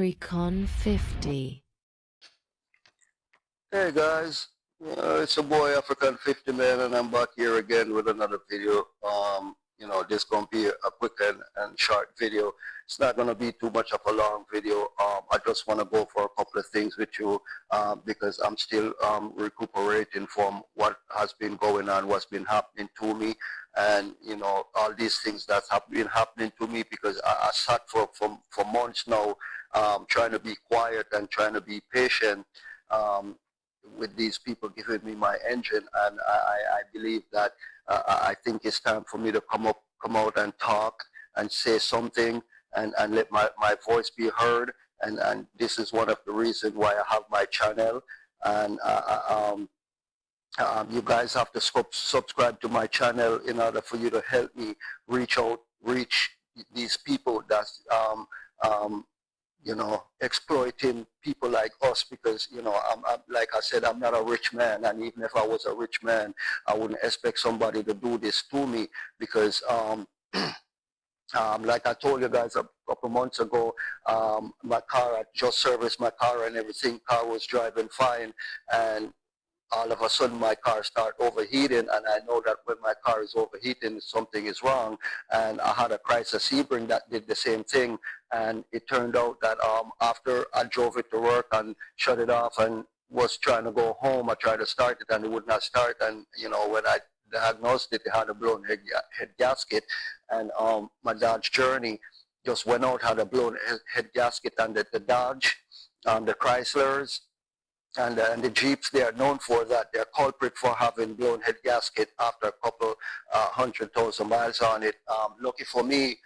African 50. Hey guys, it's a boy African 50 man, and I'm back here again with another video. This gonna be a quick and short video. It's not gonna be too much of a long video. I just want to go for a couple of things with you because I'm still recuperating from what has been going on, what's been happening to me, and all these things that have been happening to me because I sat for months now, trying to be quiet and trying to be patient. With these people giving me my engine, and I believe that I think it's time for me to come out and talk and say something and let my voice be heard. And this is one of the reasons why I have my channel. And you guys have to subscribe to my channel in order for you to help me reach these people that's exploiting people like us, because I'm like I said, I'm not a rich man, and even if I was a rich man, I wouldn't expect somebody to do this to me because like I told you guys a couple months ago, my car, I just serviced my car and everything. Car was driving fine, and all of a sudden my car started overheating, and I know that when my car is overheating, something is wrong. And I had a crisis Sebring that did the same thing, and it turned out that after I drove it to work and shut it off and was trying to go home, I tried to start it and it would not start. And when I diagnosed it, it had a blown head gasket, and my Dodge Journey just went out, had a blown head gasket, and the Dodge, the Chryslers, and the Jeeps, they are known for that. They're culprit for having blown head gasket after a couple 100,000 miles on it. Lucky for me,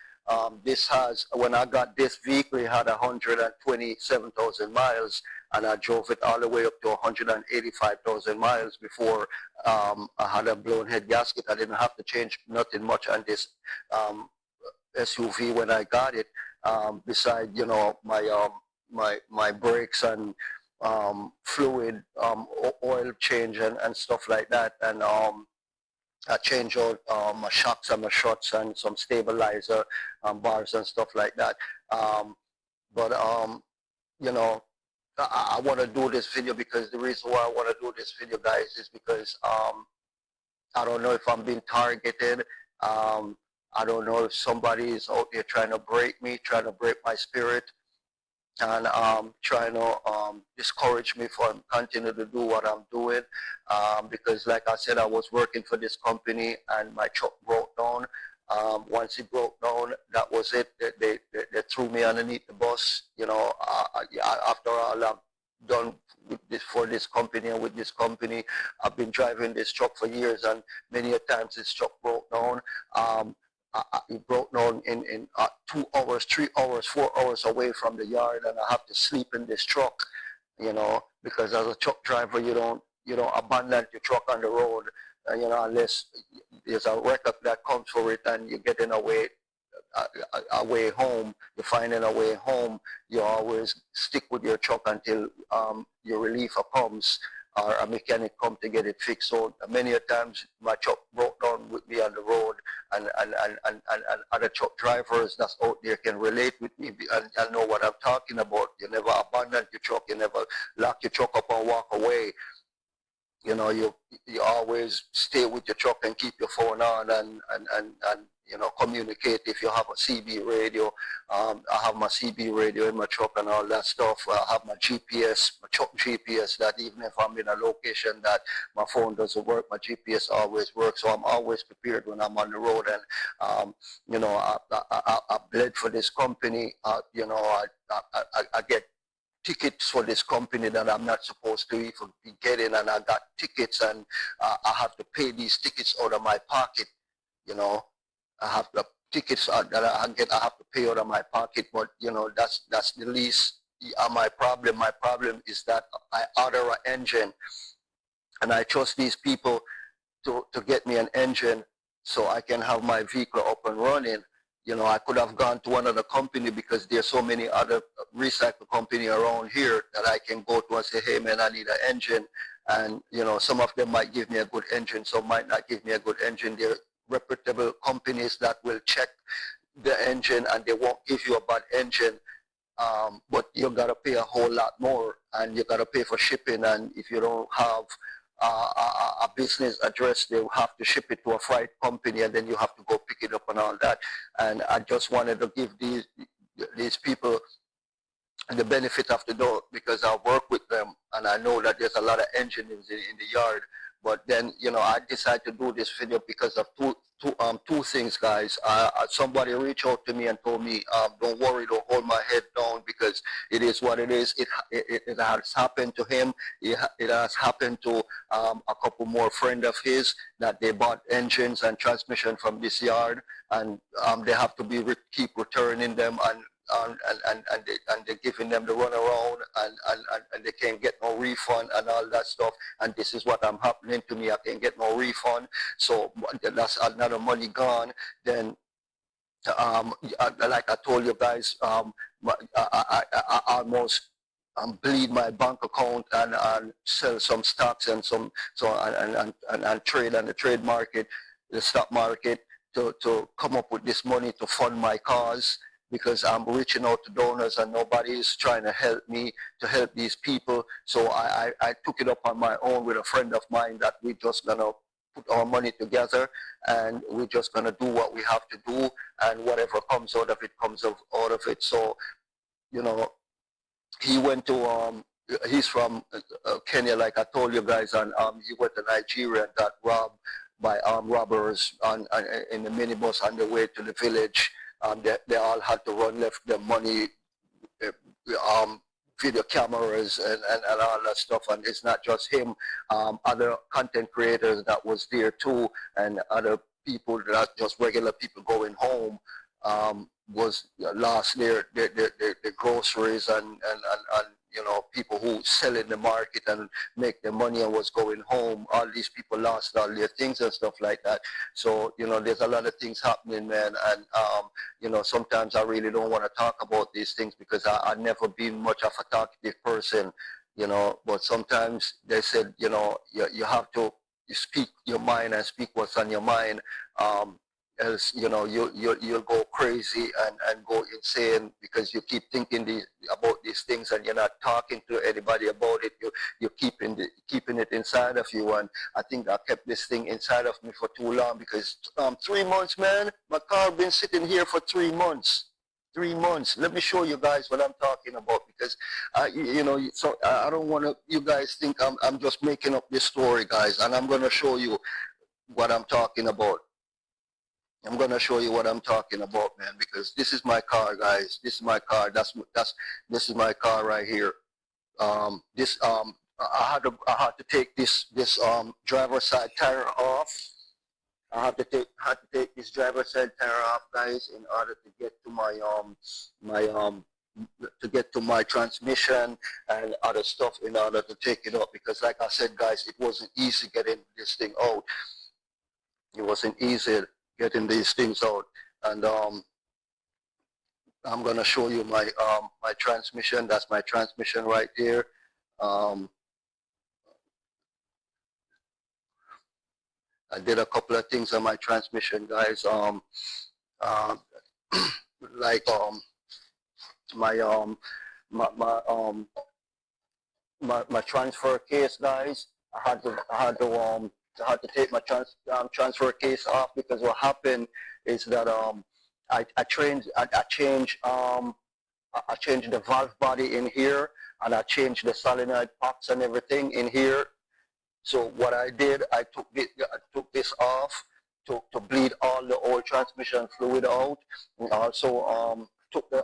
when I got this vehicle, it had 127,000 miles, and I drove it all the way up to 185,000 miles before I had a blown head gasket. I didn't have to change nothing much on this SUV when I got it, beside my brakes and fluid, oil change and stuff like that, and I change out my shocks and my struts and some stabilizer bars and stuff like that. But I want to do this video because the reason why I want to do this video, guys, is because I don't know if I'm being targeted. I don't know if somebody is out there trying to break me, trying to break my spirit, and trying to discourage me from continuing to do what I'm doing, because like I said, I was working for this company and my truck broke down. Once it broke down, that was it. They threw me underneath the bus. After all I've done for this company and with this company, I've been driving this truck for years, and many a times this truck broke down. It broke down in 2 hours, 3 hours, 4 hours away from the yard, and I have to sleep in this truck, because as a truck driver, you don't abandon your truck on the road, unless there's a wreck-up that comes for it and you're getting a way home, you're finding a way home. You always stick with your truck until your reliever comes or a mechanic come to get it fixed. So many a times my truck broke down with me on the road, and other truck drivers that's out there can relate with me and know what I'm talking about. You never abandon your truck, you never lock your truck up and walk away. You always stay with your truck and keep your phone on and communicate. If you have a CB radio, I have my CB radio in my truck and all that stuff. I have my GPS, my truck GPS, that even if I'm in a location that my phone doesn't work, my GPS always works. So I'm always prepared when I'm on the road. And I bled for this company. I get tickets for this company that I'm not supposed to even be getting, and I got tickets, and I have to pay these tickets out of my pocket. I have the tickets that I get, I have to pay out of my pocket, but that's the least my problem. My problem is that I order an engine, and I trust these people to get me an engine so I can have my vehicle up and running. I could have gone to another company because there's so many other recycle company around here that I can go to and say, hey man, I need an engine. And some of them might give me a good engine, some might not give me a good engine. They're reputable companies that will check the engine and they won't give you a bad engine. but you gotta pay a whole lot more, and you gotta pay for shipping. And if you don't have a business address, they will have to ship it to a freight company, and then you have to go pick it up and all that. And I just wanted to give these people the benefit of the doubt because I work with them and I know that there's a lot of engineers in the yard. But then, I decided to do this video because of two things, guys. Somebody reached out to me and told me, don't worry, don't hold my head down because it is what it is. It has happened to him. It has happened to a couple more friends of his that they bought engines and transmission from this yard, and they have to keep returning them, and they're giving them the runaround, and they can't get no refund and all that stuff. And this is what happening to me. I can't get no refund, so that's another money gone. Then like I told you guys, I almost bleed my bank account and sell some stocks and and trade on the trade market, the stock market, to come up with this money to fund my cause, because I'm reaching out to donors and nobody is trying to help me to help these people. So I took it up on my own with a friend of mine that we're just gonna put our money together and we're just gonna do what we have to do, and whatever comes out of it comes out of it. So he went to he's from Kenya, like I told you guys, and he went to Nigeria and got robbed by robbers in the minibus on the way to the village. They all had to run, left their money, video cameras and all that stuff. And it's not just him, other content creators that was there too, and other people that just regular people going home was lost their groceries and people who sell in the market and make their money and was going home. All these people lost all their things and stuff like that. So there's a lot of things happening, man. And sometimes I really don't want to talk about these things because I've never been much of a talkative person, but sometimes they said, you have to speak your mind and speak what's on your mind. Else you'll go crazy and go insane because you keep thinking about these things and you're not talking to anybody about it. You're keeping it inside of you. And I think I kept this thing inside of me for too long because 3 months, man, my car been sitting here for 3 months. 3 months. Let me show you guys what I'm talking about, because so I don't want you guys think I'm just making up this story, guys, and I'm going to show you what I'm talking about. I'm gonna show you what I'm talking about, man, because this is my car, guys. This is my car. This is my car right here. I had to take this driver's side tire off. I had to take this driver's side tire off, guys, in order to get to my transmission and other stuff, in order to take it up, because like I said, guys, it wasn't easy getting this thing out. It wasn't easy getting these things out. And I'm gonna show you my my transmission. That's my transmission right there. I did a couple of things on my transmission, guys. Like my transfer case, guys. I had to take my transfer case off, because what happened is that I changed the valve body in here, and I changed the solenoid packs and everything in here. So what I did, I took this off to bleed all the old transmission fluid out, and also took the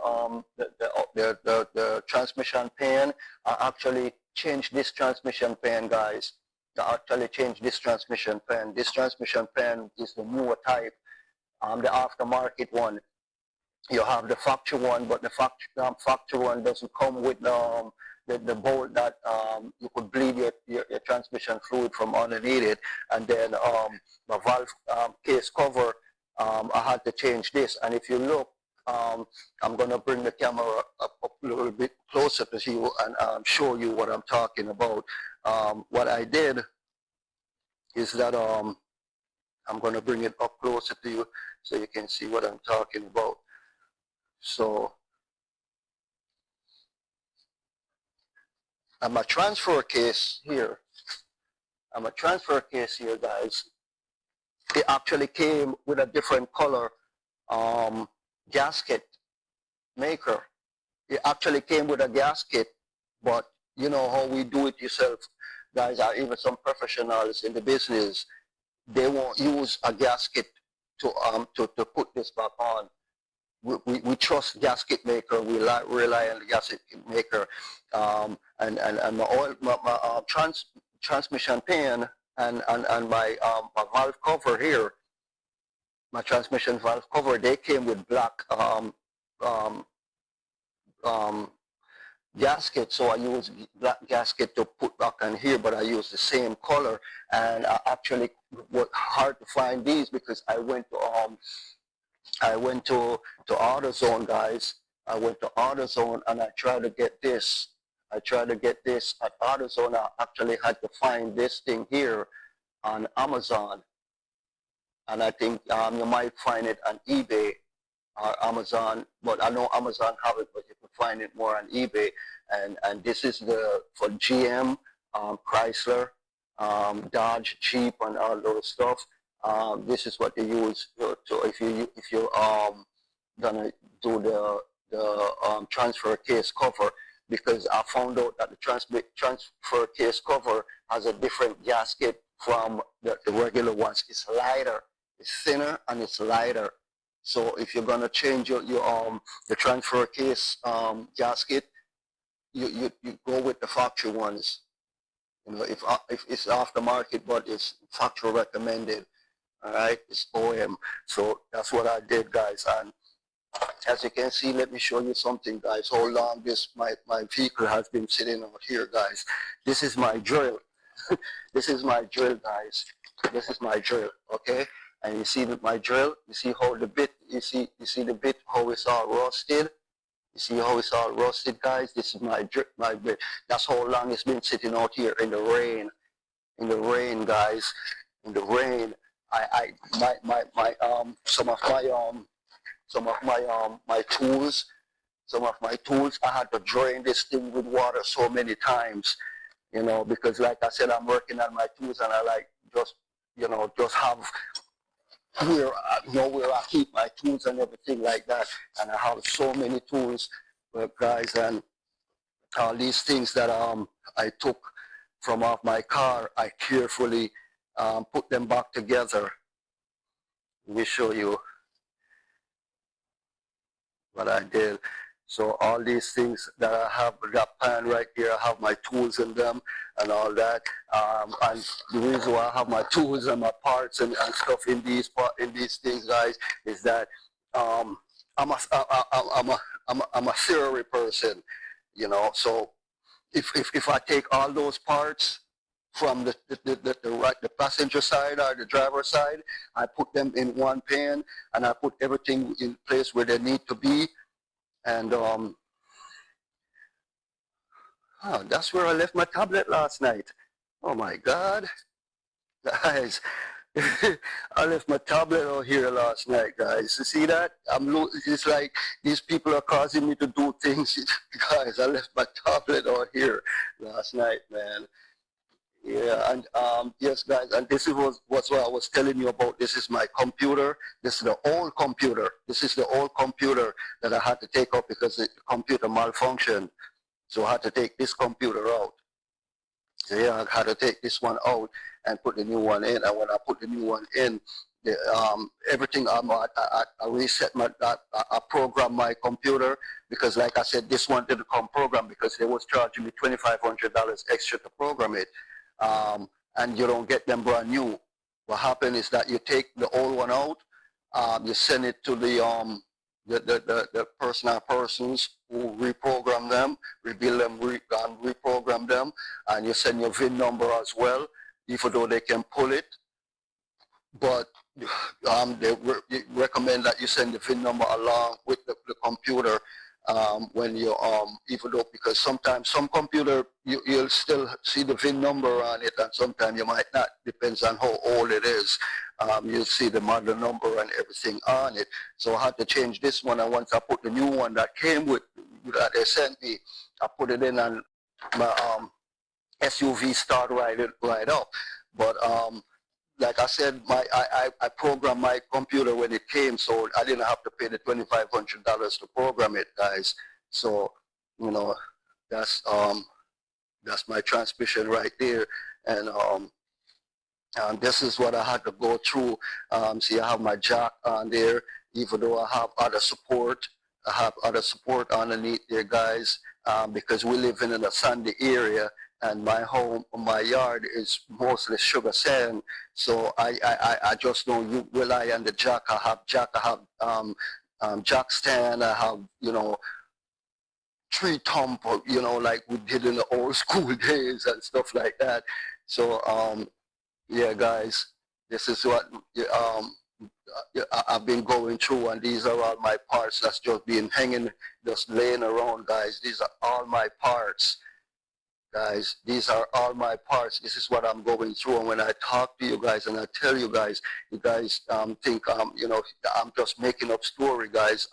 transmission pan. I actually changed this transmission pan, guys. I actually changed this transmission pan. This transmission pan is the newer type, the aftermarket one. You have the factory one, but the factory one doesn't come with the bolt that you could bleed your transmission fluid from underneath it. And then the valve case cover, I had to change this. And if you look, I'm going to bring the camera up a little bit closer to you and show you what I'm talking about. What I did is that I'm going to bring it up closer to you so you can see what I'm talking about. So And my transfer case here, guys, it actually came with a different color gasket maker. It actually came with a gasket, but you know how we do it yourself, guys, or even some professionals in the business, they won't use a gasket to put this back on. We trust gasket maker. We rely on the gasket maker, and my oil, my transmission pan and my valve cover here, my transmission valve cover, they came with black um, um, gasket, so I use black gasket to put back on here, but I use the same color. And I actually worked hard to find these because I went to AutoZone, guys. I went to AutoZone and I tried to get this. I tried to get this at AutoZone. I actually had to find this thing here on Amazon, and I think you might find it on eBay or Amazon, but I know Amazon have it, but you can find it more on eBay. And this is the for GM, Chrysler, Dodge, Jeep, and all those stuff. This is what they use to if you gonna do the transfer case cover, because I found out that the transfer case cover has a different gasket from the regular ones. It's lighter, it's thinner, and it's lighter. So if you're gonna change your the transfer case gasket, you go with the factory ones. You know, if it's off the market, but it's factory recommended. All right, it's OM. So that's what I did, guys. And as you can see, let me show you something, guys. How long this my vehicle has been sitting out here, guys. This is my drill. This is my drill, guys. This is my drill. Okay. And you see my drill. You see how the bit. You see the bit how it's all rusted. You see how it's all rusted, guys. This is my bit. That's how long it's been sitting out here in the rain. In the rain, guys. In the rain. Some of my tools. Some of my tools. I had to drain this thing with water so many times. You know, because like I said, I'm working on my tools, and I like just have where I keep my tools and everything like that. And I have so many tools, guys, and all these things that I took from off my car, I carefully put them back together. Let me show you what I did. So all these things that I have, that pan right here, I have my tools in them and all that. And the reason why I have my tools and my parts and stuff in these things, guys, is that I'm a theory person, you know. So if I take all those parts from the passenger side or the driver side, I put them in one pan and I put everything in place where they need to be. And that's where I left my tablet last night. Oh my God, guys, I left my tablet out here last night, guys. You see that? It's like these people are causing me to do things. Guys, I left my tablet out here last night, man. Yeah, and yes, guys, and this is what I was telling you about. This is my computer. This is the old computer. This is the old computer that I had to take out because the computer malfunctioned. So I had to take this computer out. So yeah, I had to take this one out and put the new one in. And when I put the new one in, everything I reset I programmed my computer, because like I said, this one didn't come programmed because they was charging me $2,500 extra to program it. And you don't get them brand new. What happened is that you take the old one out, you send it to the persons who reprogram them, rebuild them, reprogram them, and you send your VIN number as well, even though they can pull it. But they recommend that you send the VIN number along with the computer when you even though, because sometimes some computer you'll still see the VIN number on it, and sometimes you might not. Depends on how old it is. You'll see the model number and everything on it. So I had to change this one, and once I put the new one that came with that they sent me, I put it in, and my SUV start right up. But like I said, I programmed my computer when it came, so I didn't have to pay the $2,500 to program it, guys. So you know, that's that's my transmission right there, and this is what I had to go through. See, I have my jack on there, even though I have other support. I have other support underneath there, guys, because we live in a sandy area, and my home, my yard is mostly sugar sand. So I just don't rely on the jack. I have jack. I have jack stand. I have tree thump, like we did in the old school days and stuff like that. So yeah, guys, this is what I've been going through, and these are all my parts that's just been hanging, just laying around, guys. These are all my parts, guys. These are all my parts. This is what I'm going through, and when I talk to you guys and I tell you guys think I'm just making up story, guys.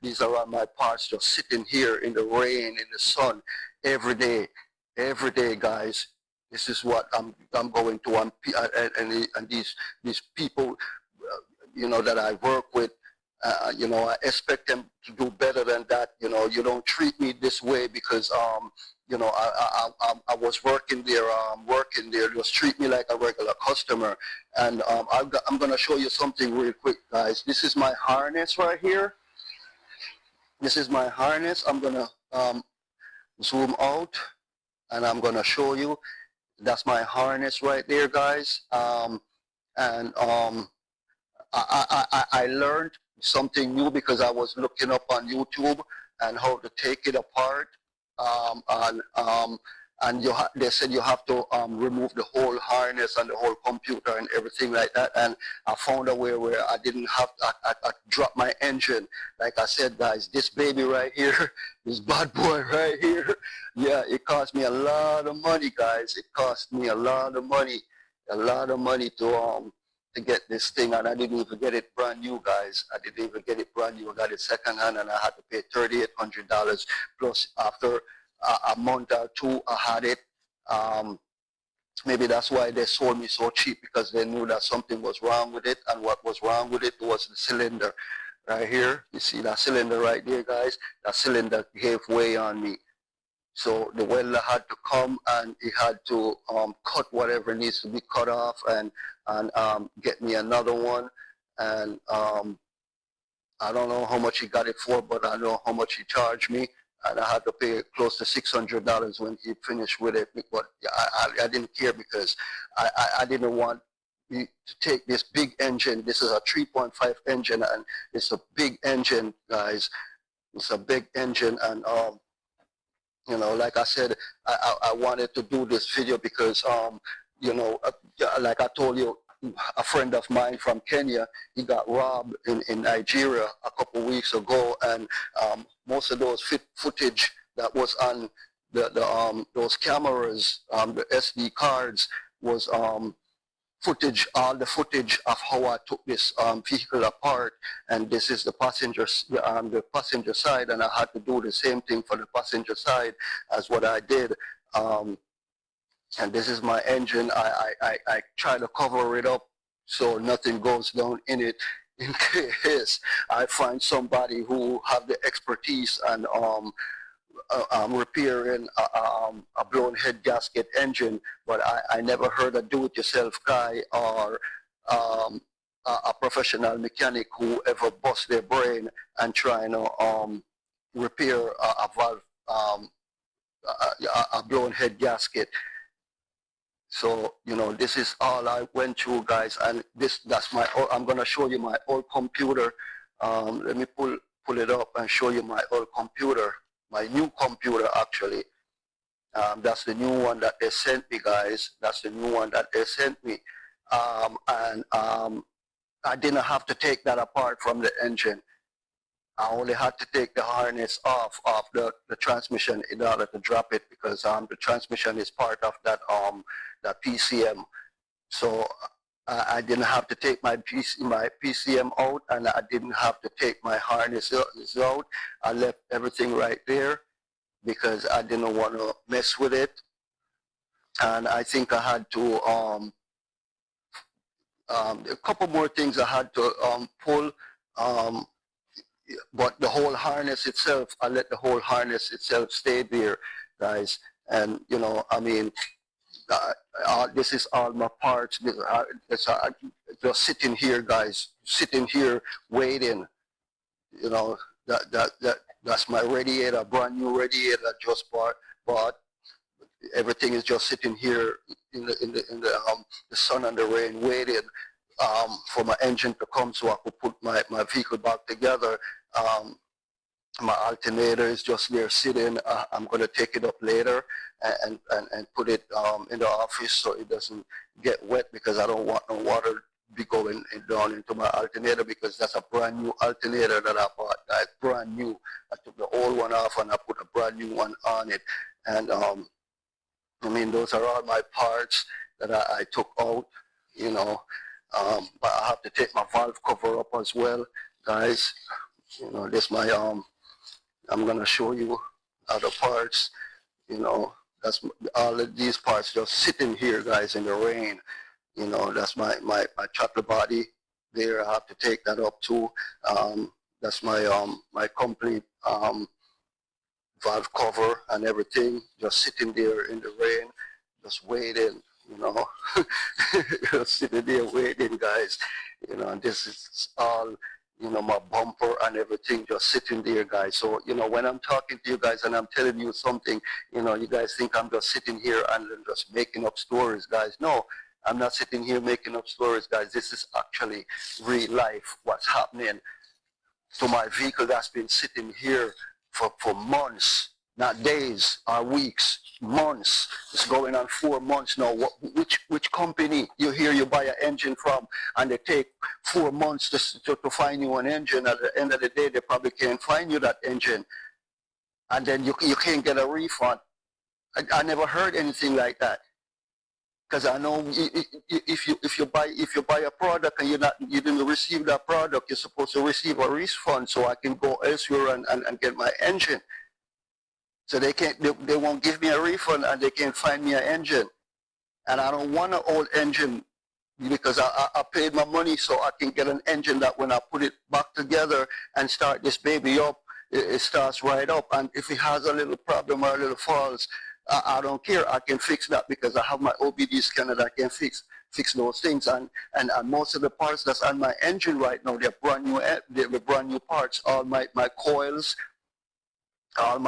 These are all my parts just sitting here in the rain, in the sun, every day, guys. This is what I'm going to, and these people, that I work with, I expect them to do better than that. You don't treat me this way because, I was working there, just treat me like a regular customer. And I'm going to show you something real quick, guys. This is my harness right here. This is my harness. I'm going to zoom out, and I'm going to show you. That's my harness right there, guys. And I learned something new because I was looking up on YouTube and how to take it apart. And they said you have to remove the whole harness and the whole computer and everything like that. And I found a way where I didn't have to, I dropped my engine. Like I said, guys, this baby right here, this bad boy right here, yeah, it cost me a lot of money, guys. It cost me a lot of money to get this thing, and I didn't even get it brand new, guys. I didn't even get it brand new. I got it second hand, and I had to pay $3,800. Plus, after a month or two, I had it. Maybe that's why they sold me so cheap, because they knew that something was wrong with it, and what was wrong with it was the cylinder right here. You see that cylinder right there, guys? That cylinder gave way on me. So the welder had to come, and he had to cut whatever needs to be cut off, and get me another one. And I don't know how much he got it for, but I know how much he charged me, and I had to pay close to $600 when he finished with it. But I didn't care, because I didn't want to take this big engine. This is a 3.5 engine, and it's a big engine, guys. It's a big engine, and like I said, I wanted to do this video because, like I told you, a friend of mine from Kenya, he got robbed in Nigeria a couple of weeks ago, and most of those footage that was on those cameras, the SD cards, was all the footage of how I took this vehicle apart. And this is the passenger side, and I had to do the same thing for the passenger side as what I did. And this is my engine. I try to cover it up so nothing goes down in it, in case I find somebody who have the expertise and repairing a blown head gasket engine. But I never heard a do-it-yourself guy or a professional mechanic who ever bust their brain and trying to repair a valve, a blown head gasket. So, this is all I went through, guys, and that's my, I'm going to show you my old computer. Let me pull it up and show you my old computer, my new computer, actually. That's the new one that they sent me, guys. That's the new one that they sent me. And I didn't have to take that apart from the engine. I only had to take the harness off of the transmission in order to drop it, because the transmission is part of that PCM. So I didn't have to take my PCM out, and I didn't have to take my harness out. I left everything right there. because I didn't want to mess with it. And I think I had to, a couple more things I had to pull, but the whole harness itself, I let the whole harness itself stay there, guys. And, you know, I mean, this is all my parts. Just sitting here, guys, sitting here waiting. You know, that's my radiator, brand new radiator I just bought. Everything is just sitting here in the sun and the rain, waiting for my engine to come so I could put my vehicle back together. My alternator is just there sitting. I'm going to take it up later and put it in the office so it doesn't get wet, because I don't want no water be going down into my alternator, because that's a brand new alternator that I bought. That's brand new. I took the old one off and I put a brand new one on it. And I mean, those are all my parts that I took out, you know. But I have to take my valve cover up as well, guys. You know, this my I'm gonna show you other parts. You know, that's all of these parts just sitting here, guys, in the rain. You know, that's my throttle body there. I have to take that up too. That's my complete valve cover and everything, just sitting there in the rain, just waiting, you know. Just sitting there waiting, guys. You know, and this is all, you know, my bumper and everything just sitting there, guys. So, you know, when I'm talking to you guys and I'm telling you something, you know, you guys think I'm just sitting here and just making up stories, guys. No, I'm not sitting here making up stories, guys. This is actually real life, what's happening to my vehicle that's been sitting here for months, not days or weeks, months. It's going on 4 months now. Which company you hear you buy an engine from and they take 4 months to find you an engine? At the end of the day, they probably can't find you that engine. And then you can't get a refund. I never heard anything like that. Because I know if you buy a product and you didn't receive that product, you're supposed to receive a refund so I can go elsewhere and get my engine. So they won't give me a refund and they can't find me an engine. And I don't want an old engine, because I paid my money so I can get an engine that when I put it back together and start this baby up, it starts right up. And if it has a little problem or a little faults, I don't care. I can fix that because I have my OBD scanner that can fix those things. And most of the parts that's on my engine right now, they're brand new parts. All my coils, and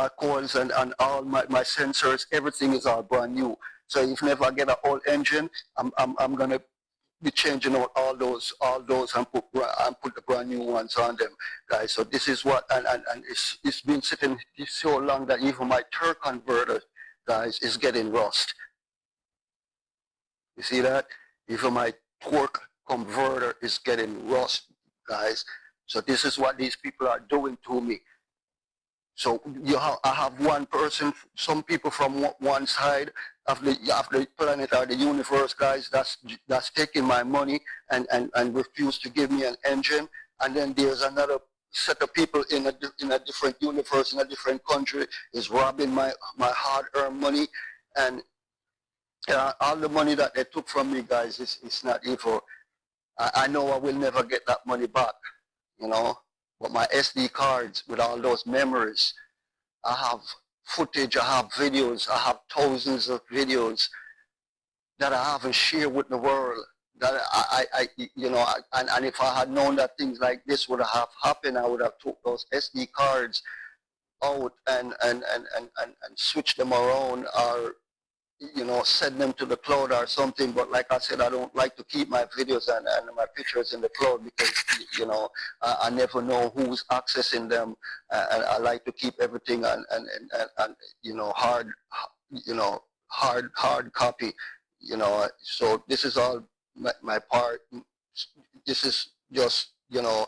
all my sensors, everything is all brand new. So if never I get an old engine, I'm gonna be changing out all those and put the brand new ones on them, guys. So this is what, and it's been sitting so long that even my torque converter, guys, is getting rust. You see that? Even my torque converter is getting rust, guys. So this is what these people are doing to me. So I have one person, some people from one side of the planet or the universe, guys, that's taking my money and refuse to give me an engine. And then there's another set of people in a different universe, in a different country, is robbing my hard-earned money. And all the money that they took from me, guys, it's not evil. I know I will never get that money back, you know. But my SD cards with all those memories, I have footage, I have videos, I have thousands of videos that I haven't shared with the world. That you know, and if I had known that things like this would have happened, I would have took those SD cards out and switch them around, or, you know, send them to the cloud or something. But like I said, I don't like to keep my videos and my pictures in the cloud because, you know, I never know who's accessing them. And I like to keep everything and you know, hard copy, you know. So this is all my part. This is just, you know,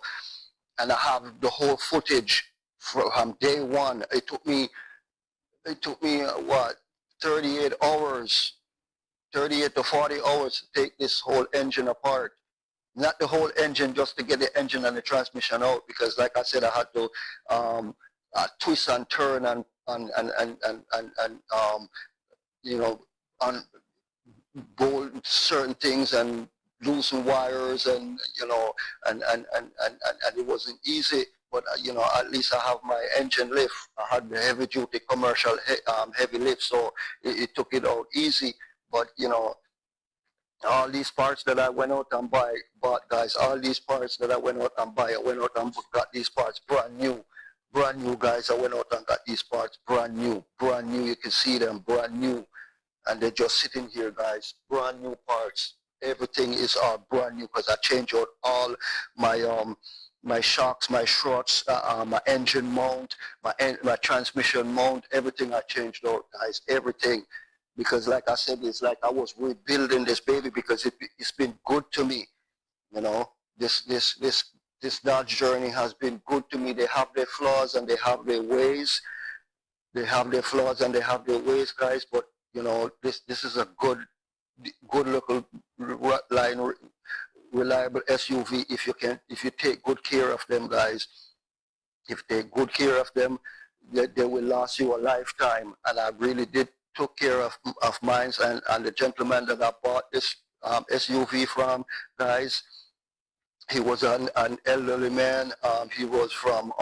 and I have the whole footage from day one. It took me what, 38 hours, 38 to 40 hours to take this whole engine apart. Not the whole engine, just to get the engine and the transmission out, because like I said, I had to twist and turn and and you know, on bolt certain things and loosen wires, and and it wasn't easy. But at least I have my engine lift. I had the heavy duty commercial heavy lift, so it took it out easy. But all these parts that I went out and bought, guys, all these parts that I went out and buy, I went out and got these parts brand new, guys. I went out and got these parts brand new. You can see them brand new, and they're just sitting here, guys. Brand new parts. Everything is all brand new because I changed out all my shocks, my struts, my engine mount, my transmission mount. Everything I changed out, guys. Everything, because like I said, it's like I was rebuilding this baby because it's been good to me. This Dodge journey has been good to me. They have their flaws and they have their ways. They have their flaws and they have their ways, guys. But this is a good local line, reliable SUV if you take good care of them, guys. If you take good care of them, they will last you a lifetime. And I really did took care of mine, and the gentleman that I bought this SUV from, guys, he was an elderly man. He was from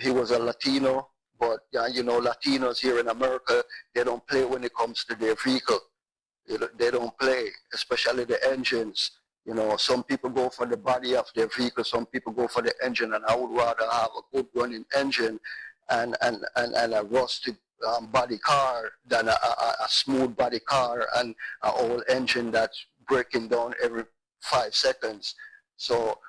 he was a Latino, but Latinos here in America, they don't play when it comes to their vehicle. They don't play, especially the engines. Some people go for the body of their vehicle, some people go for the engine, and I would rather have a good running engine and a rusted body car than a smooth body car and an old engine that's breaking down every 5 seconds. So,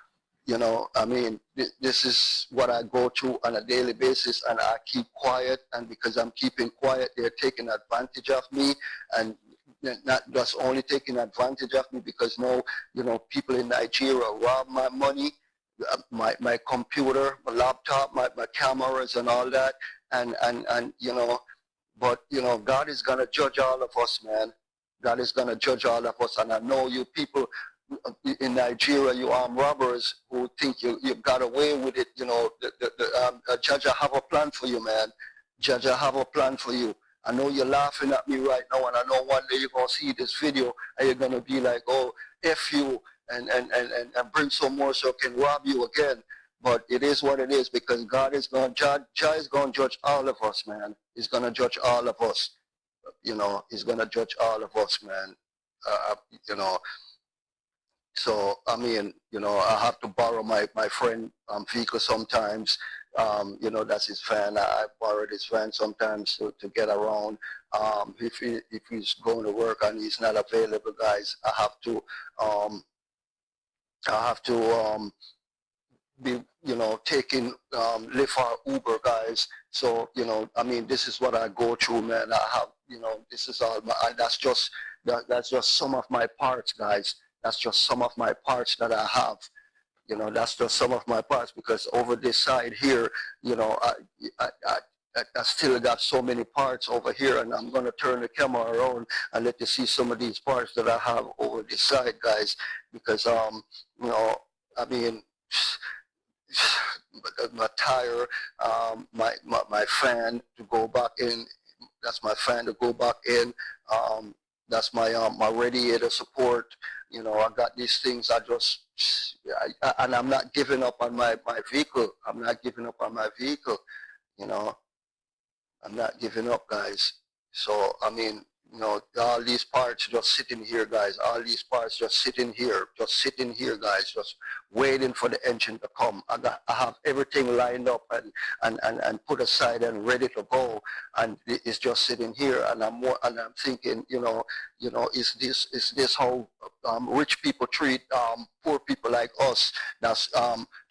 I mean, this is what I go through on a daily basis, and I keep quiet, and because I'm keeping quiet, they're taking advantage of me, and not just only taking advantage of me because now, people in Nigeria rob my money, my computer, my laptop, my cameras and all that, and but God is gonna judge all of us, man. God is gonna judge all of us, and I know you people in Nigeria, you armed robbers who think you got away with it. Judge, I have a plan for you, man. Judge, I have a plan for you. I know you're laughing at me right now, and I know one day you're going to see this video and you're going to be like, oh, F you, and bring some more so I can rob you again. But it is what it is, because God is going to judge. God is going to judge all of us, man. He's going to judge all of us. He's going to judge all of us, man. So, I mean, I have to borrow my friend vehicle sometimes. That's his van. I borrow his van sometimes to get around. If he's going to work and he's not available, guys, I have to be, taking Lyft or Uber, guys. So, I mean, this is what I go through, man. I have, this is all, and that's just some of my parts, guys. That's just some of my parts that I have. That's just some of my parts, because over this side here, I still got so many parts over here, and I'm going to turn the camera around and let you see some of these parts that I have over this side, guys, because, I mean, my tire, my fan to go back in, that's my fan to go back in, that's my radiator support. I got these things. And I'm not giving up on my vehicle. I'm not giving up on my vehicle. I'm not giving up, guys. So, I mean, all these parts just sitting here, guys. All these parts just sitting here, guys, just waiting for the engine to come. I have everything lined up and put aside and ready to go, and it's just sitting here. And I'm thinking, is this how rich people treat poor people like us that's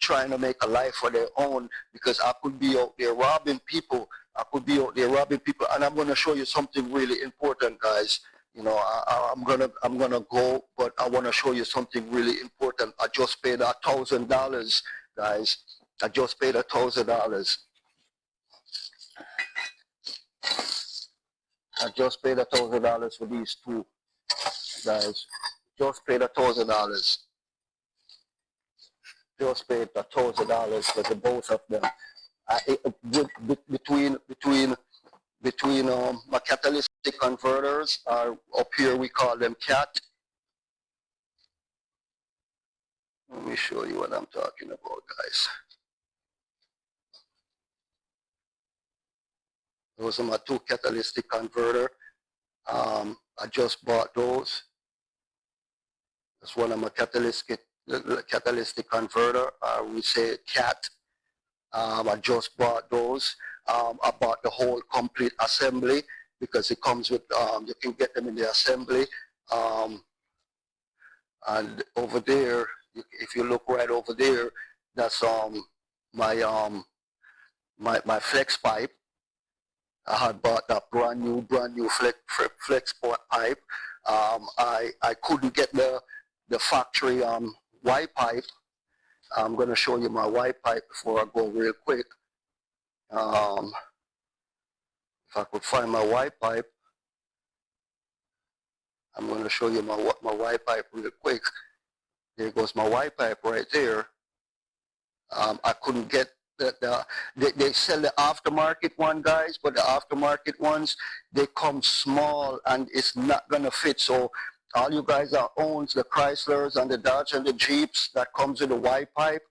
trying to make a life for their own? Because I could be out there robbing people. And I'm gonna show you something really important, guys. I'm gonna go, but I want to show you something really important. I just paid $1,000, guys. I just paid $1,000. I just paid $1,000 for these two, guys. Just paid $1,000. Just paid $1,000 for the both of them. Between my catalytic converters, up here we call them CAT. Let me show you what I'm talking about, guys. Those are my two catalytic converter. I just bought those. That's one of my catalytic converter. We say CAT. I just bought those. I bought the whole complete assembly because it comes with, you can get them in the assembly. And over there, if you look right over there, that's my flex pipe. I had bought that brand new flex pipe. I couldn't get the factory Y pipe. I'm going to show you my Y pipe before I go real quick. If I could find my Y pipe, I'm going to show you my Y pipe real quick. There goes my Y pipe right there. I couldn't get they sell the aftermarket one, guys, but the aftermarket ones, they come small and it's not gonna fit. So all you guys that owns the Chryslers and the Dodge and the Jeeps that comes with the Y pipe,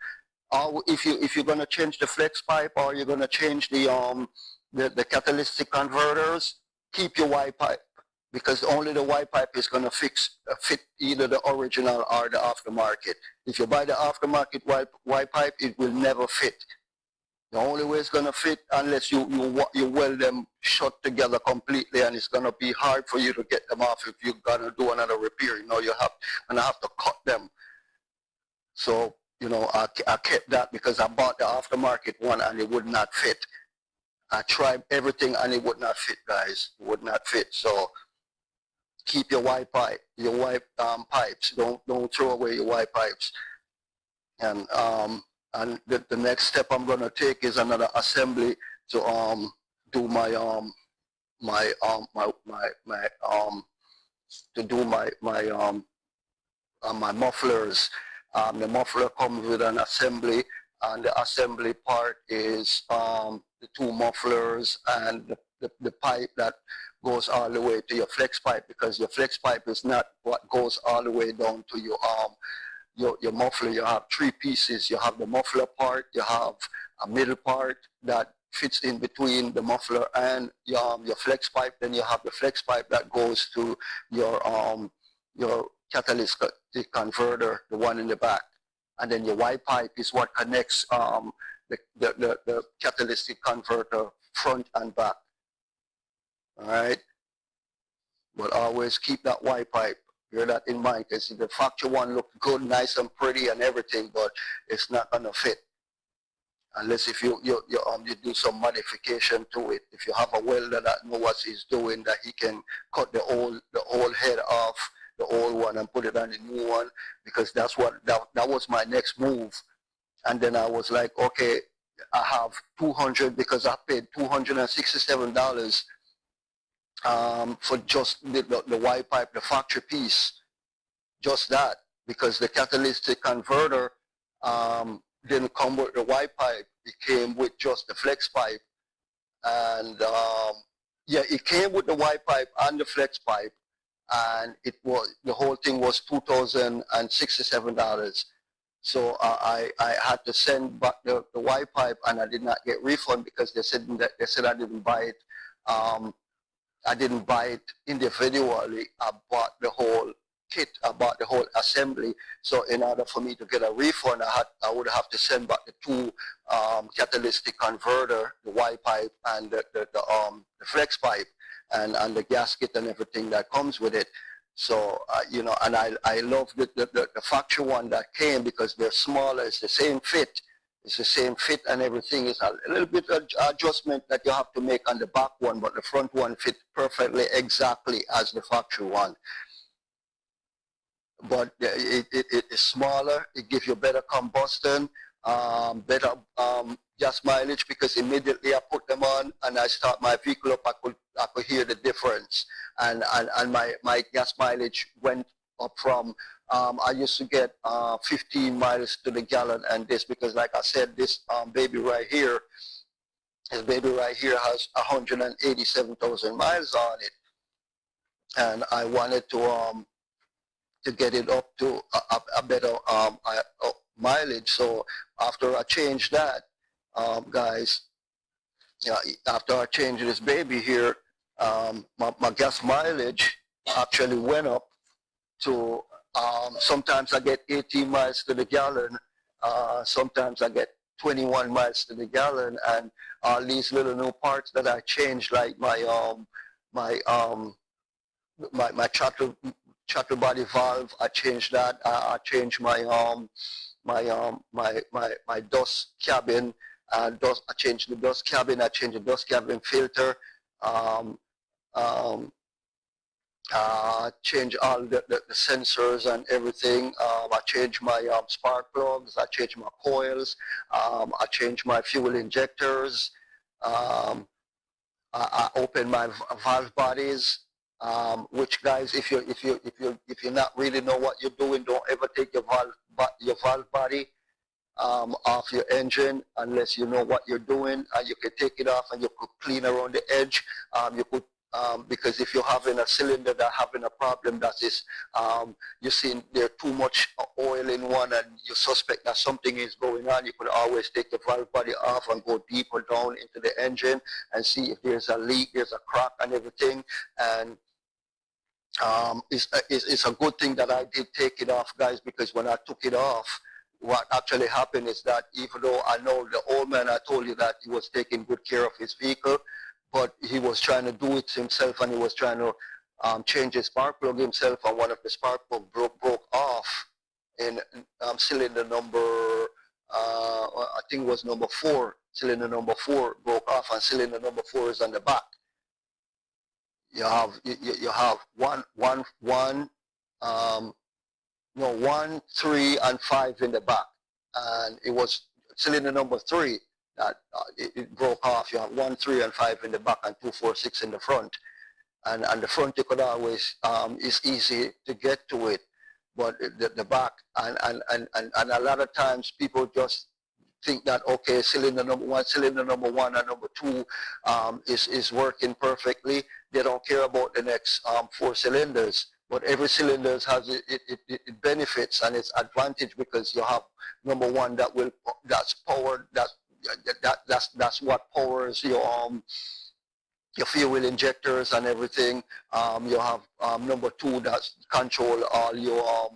if you're gonna change the flex pipe or you're gonna change the catalytic converters, keep your Y pipe, because only the Y pipe is going to fit either the original or the aftermarket. If you buy the aftermarket Y pipe, it will never fit. The only way it's going to fit unless you weld them shut together completely, and it's going to be hard for you to get them off if you're going to do another repair. You know, you have to cut them. So, you know, I kept that because I bought the aftermarket one and it would not fit. I tried everything and it would not fit, guys. It would not fit. So keep your Y pipe, your Y pipes. Don't throw away your Y pipes. And the next step I'm gonna take is another assembly to do my mufflers. The muffler comes with an assembly, and the assembly part is the two mufflers and the pipe that goes all the way to your flex pipe, because your flex pipe is not what goes all the way down to your muffler. You have three pieces. You have the muffler part, you have a middle part that fits in between the muffler and your flex pipe. Then you have the flex pipe that goes to your catalytic converter, the one in the back. And then your Y pipe is what connects the catalytic converter front and back. All right, but always keep that Y pipe. Bear that in mind, because the factory one looks good, nice and pretty and everything, but it's not gonna fit unless if you do some modification to it. If you have a welder that knows what he's doing, that he can cut the old head off the old one and put it on the new one, because that's what that was my next move. And then I was like, okay, I have 200, because I paid $267 for just the Y pipe, the factory piece, just that, because the catalytic converter didn't come with the Y pipe. It came with just the flex pipe, and yeah, it came with the Y pipe and the flex pipe, and it was, the whole thing was $2,067. So I had to send back the Y pipe, and I did not get refund because they said I didn't buy it. I didn't buy it individually. I bought the whole kit. I bought the whole assembly. So in order for me to get a refund, I would have to send back the two catalytic converter, the Y pipe, and the flex pipe, and the gasket and everything that comes with it. So you know, and I love the factory one that came, because they're smaller. It's the same fit. It's the same fit and everything. It's a little bit of adjustment that you have to make on the back one, but the front one fit perfectly exactly as the factory one. But it is smaller. It gives you better combustion, better gas mileage, because immediately I put them on and I start my vehicle up, I could hear the difference, and my gas mileage went up from I used to get 15 miles to the gallon, and this, because like I said, this baby right here, This baby right here has 187,000 miles on it, and I wanted to get it up to a better mileage. So after I changed that, guys, yeah, after I changed this baby here, my gas mileage actually went up to, sometimes I get 18 miles to the gallon, sometimes I get 21 miles to the gallon, and all these little new parts that I changed, like my my throttle body valve, I changed that. I changed my dust cabin. I changed the dust cabin. I changed the dust cabin filter. Um, um, change all the sensors and everything. I changed my spark plugs. I changed my coils. I changed my fuel injectors. Um, I opened my valve bodies. Which, guys, if you not really know what you're doing, don't ever take your valve body off your engine unless you know what you're doing. You can take it off and you could clean around the edge. You could, because if you're having a cylinder that having a problem, that is, you're seeing there too much oil in one and you suspect that something is going on, you could always take the valve body off and go deeper down into the engine and see if there's a leak, there's a crack and everything. And it's a good thing that I did take it off, guys, because when I took it off, what actually happened is that even though I know the old man, I told you that he was taking good care of his vehicle, but he was trying to do it himself, and he was trying to change his spark plug himself, and one of the spark plug broke off in cylinder number, I think it was number 4. Cylinder number 4 broke off, and cylinder number 4 is on the back. You have one, 3, and 5 in the back, and it was cylinder number 3 that it broke off. You have 1, 3, and 5 in the back, and 2, 4, 6 in the front. And the front you could always, it's easy to get to it, but the back, and a lot of times people just think that, okay, cylinder number 1, and number 2 is working perfectly. They don't care about the next 4 cylinders. But every cylinder has it benefits and its advantage, because you have number 1 that's powered, that's what powers your fuel injectors and everything. You have number 2 that's control all your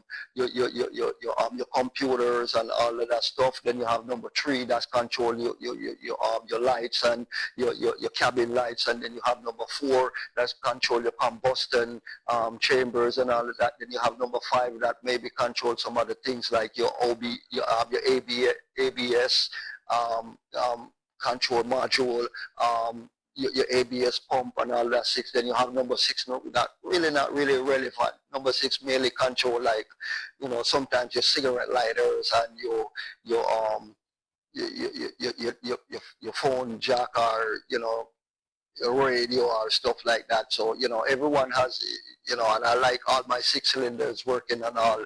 computers and all of that stuff. Then you have number 3 that's control your lights and your cabin lights. And then you have number 4 that's control your combustion chambers and all of that. Then you have number 5 that maybe control some other things like your ABS control module, your ABS pump and all that. 6. Then you have number 6, not really relevant. Number 6 mainly control, like, sometimes your cigarette lighters and your phone jack, or your radio or stuff like that. So everyone has, and I like all my 6 cylinders working on all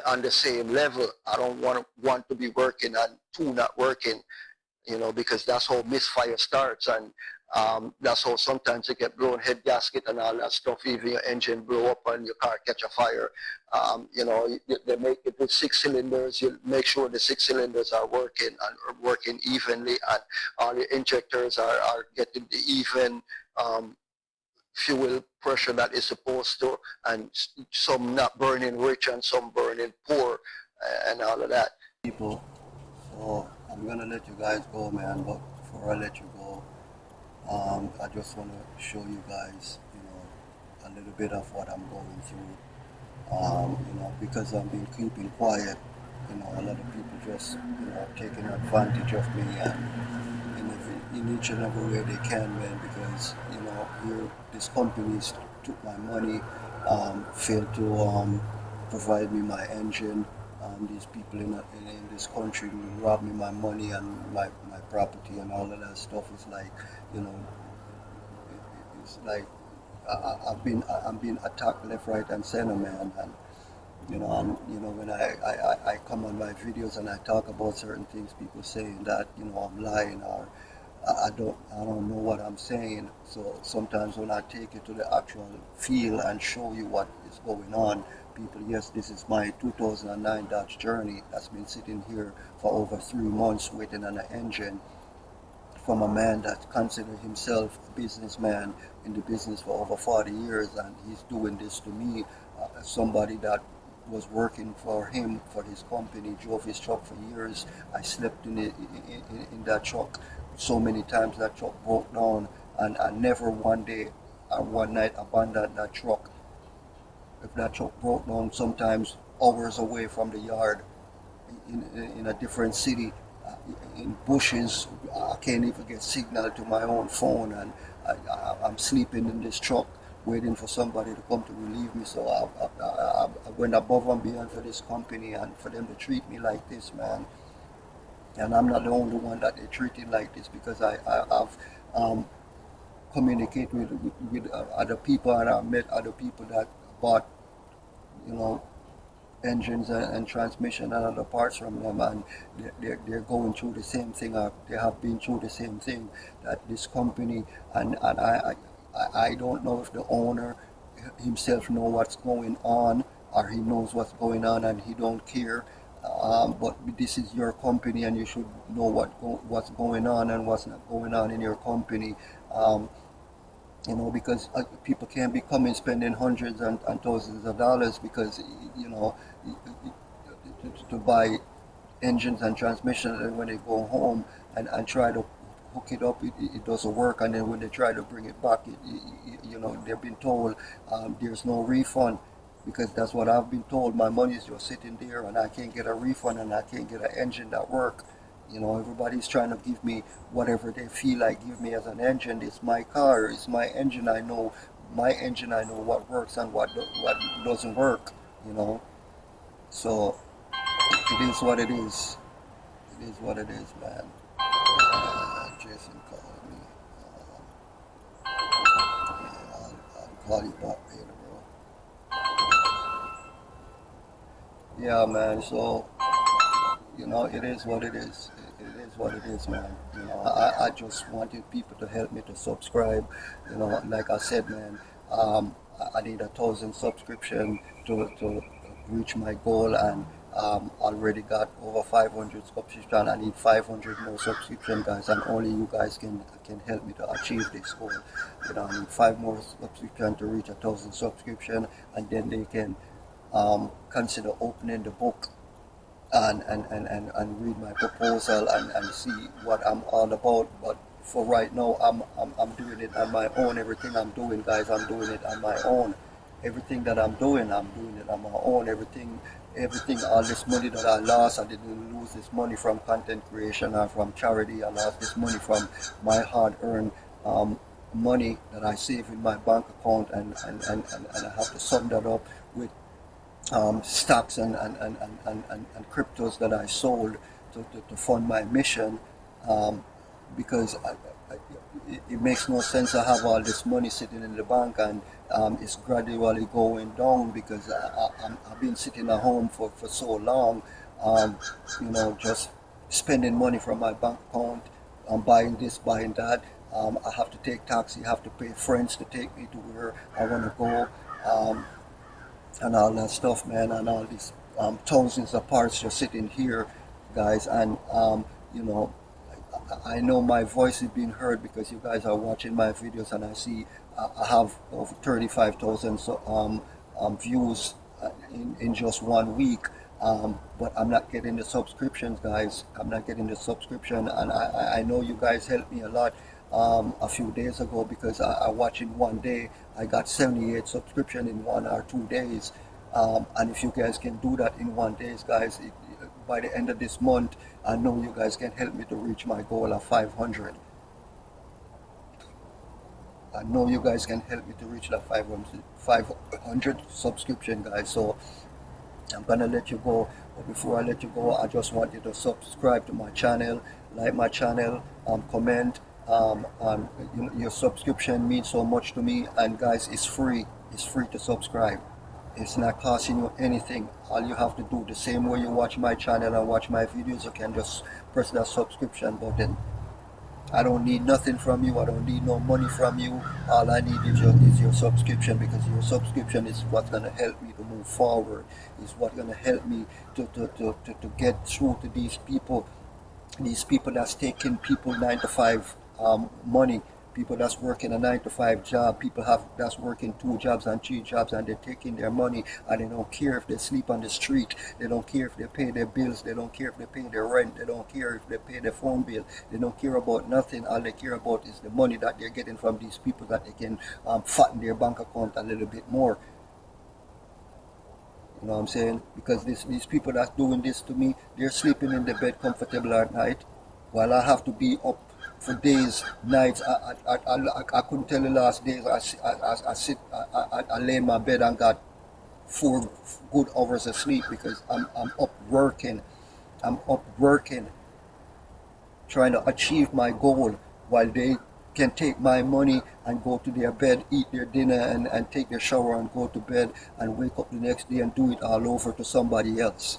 on the same level. I don't want to be working on 2 not working. Because that's how misfire starts, and that's how sometimes you get blown head gasket and all that stuff. Even your engine blow up and your car catch a fire. They make it with 6 cylinders. You make sure the 6 cylinders are working and are working evenly, and all the injectors are getting the even fuel pressure that is supposed to, and some not burning rich and some burning poor, and all of that. People. So I'm gonna let you guys go, man. But before I let you go, I just want to show you guys, a little bit of what I'm going through. Because I've been keeping quiet. A lot of people just, taking advantage of me, and in each and every way they can, man. Because here these companies took my money, failed to provide me my engine. These people in this country rob me my money and my property and all of that stuff. Is like, it's like I'm being attacked left, right, and center, man. And You know, and you know, when I come on my videos and I talk about certain things, people saying that, you know, I'm lying, or I don't know what I'm saying. So sometimes when I take it to the actual feel and show you what is going on, people, yes, this is my 2009 Dodge Journey that's been sitting here for over 3 months waiting on an engine, from a man that considered himself a businessman in the business for over 40 years, and he's doing this to me, somebody that was working for him, for his company, drove his truck for years. I slept in that truck so many times. That truck broke down, and I never one day or one night abandoned that truck. If that truck broke down, sometimes hours away from the yard, in a different city, in bushes. I can't even get signal to my own phone, and I'm sleeping in this truck waiting for somebody to come to relieve me. So I went above and beyond for this company and for them to treat me like this, man. And I'm not the only one that they treated like this, because I've communicated with other people, and I've met other people that bought, you know, engines and transmission and other parts from them, and they're going through the same thing, or they have been through the same thing, that this company, and I don't know if the owner himself know what's going on, or he knows what's going on and he don't care. But this is your company, and you should know what's going on and what's not going on in your company. You know, because people can't be coming spending hundreds and thousands of dollars, because, you know, to buy engines and transmissions, and when they go home and try to hook it up, it doesn't work, and then when they try to bring it back, you know, they've been told there's no refund, because that's what I've been told. My money is just sitting there, and I can't get a refund, and I can't get an engine that work. You know, everybody's trying to give me whatever they feel like give me as an engine. It's my car, it's my engine. I know my engine. I know what works and what doesn't work. You know, so it is what it is. It is what it is, man. Jason called me. I'll call you back later, bro. Yeah, man. So, you know, it is what it is. It is what it is, man. You know, I just wanted people to help me to subscribe. You know, like I said, man, I need 1,000 subscription to reach my goal, and already got over 500 subscription. I need 500 more subscription, guys, and only you guys can help me to achieve this goal. You know, I need 5 more subscription to reach 1,000 subscription, and then they can consider opening the book and read my proposal and see what I'm all about. But for right now, I'm doing it on my own. Everything I'm doing, guys, I'm doing it on my own. Everything that I'm doing it on my own. Everything, all this money that I lost, I didn't lose this money from content creation or from charity. I lost this money from my hard-earned money that I save in my bank account, and I have to sum that up with stocks and cryptos that I sold to fund my mission, because it makes no sense to have all this money sitting in the bank, and it's gradually going down, because I've been sitting at home for so long, you know, just spending money from my bank account, buying this, buying that. I have to take taxi, I have to pay friends to take me to where I want to go. And all that stuff, man, and all these thousands of parts just sitting here, guys, and you know, I know my voice is being heard because you guys are watching my videos, and I see I have over 35,000 views in just 1 week. But I'm not getting the subscriptions, guys. I'm not getting the subscription, and I know you guys helped me a lot a few days ago, because I watched in one day. I got 78 subscription in 1 or 2 days, and if you guys can do that in 1 day, guys, by the end of this month, I know you guys can help me to reach my goal of 500. I know you guys can help me to reach that 500 subscription, guys. So I'm gonna let you go, but before I let you go, I just want you to subscribe to my channel, like my channel, comment. And your subscription means so much to me, and guys, it's free to subscribe. It's not costing you anything. All you have to do, the same way you watch my channel and watch my videos, you can just press that subscription button. I don't need nothing from you. I don't need no money from you. All I need is your subscription, because your subscription is what's going to help me to move forward. Is what's going to help me to get through to these people that's taking people 9 to 5 money, people that's working a 9 to 5 job, people that's working 2 jobs and 3 jobs, and they're taking their money, and they don't care if they sleep on the street, they don't care if they pay their bills, they don't care if they pay their rent, they don't care if they pay their phone bill, they don't care about nothing. All they care about is the money that they're getting from these people, that they can fatten their bank account a little bit more. You know what I'm saying? Because these people that's doing this to me, they're sleeping in the bed comfortable at night, while I have to be up for days, nights. I couldn't tell the last days I lay in my bed and got 4 good hours of sleep, because I'm up working. I'm up working, trying to achieve my goal, while they can take my money and go to their bed, eat their dinner, and take their shower and go to bed, and wake up the next day and do it all over to somebody else.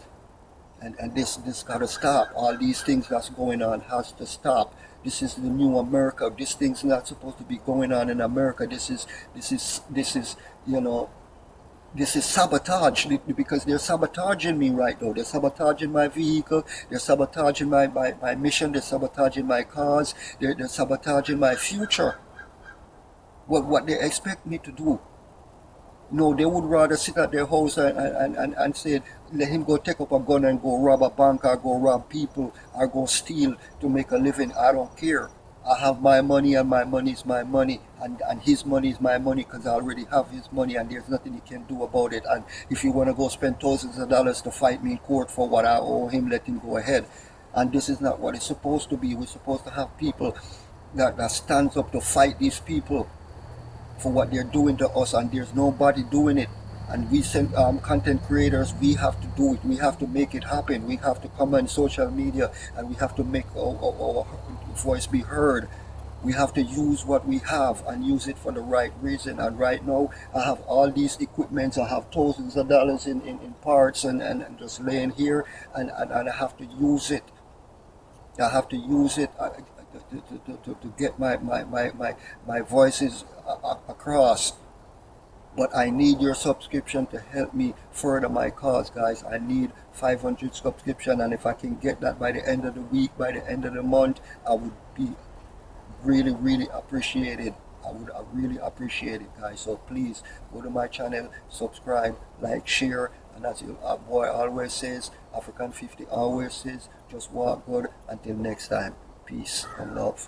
And this gotta stop. All these things that's going on has to stop. This is the new America. This thing's not supposed to be going on in America. This is you know, this is sabotage, because they're sabotaging me right now. They're sabotaging my vehicle, they're sabotaging my mission, they're sabotaging my cause, they're sabotaging my future. What they expect me to do. No, they would rather sit at their house and say, let him go take up a gun and go rob a bank, or go rob people, or go steal to make a living. I don't care. I have my money, and my money is my money, and his money is my money, because I already have his money, and there's nothing he can do about it. And if you want to go spend thousands of dollars to fight me in court for what I owe him, let him go ahead. And this is not what it's supposed to be. We're supposed to have people that stands up to fight these people for what they're doing to us, and there's nobody doing it. And we content creators, we have to do it. We have to make it happen. We have to come on social media, and we have to make our voice be heard. We have to use what we have and use it for the right reason. And right now, I have all these equipments. I have thousands of dollars in parts and just laying here, and I have to use it. I have to use it to get my voices across. But I need your subscription to help me further my cause, guys. I need 500 subscription, and if I can get that by the end of the week, by the end of the month, I would be really appreciated. I really appreciate it, guys. So please go to my channel, subscribe, like, share, and as our boy always says, African 50 always says, just walk good. Until next time, peace and love.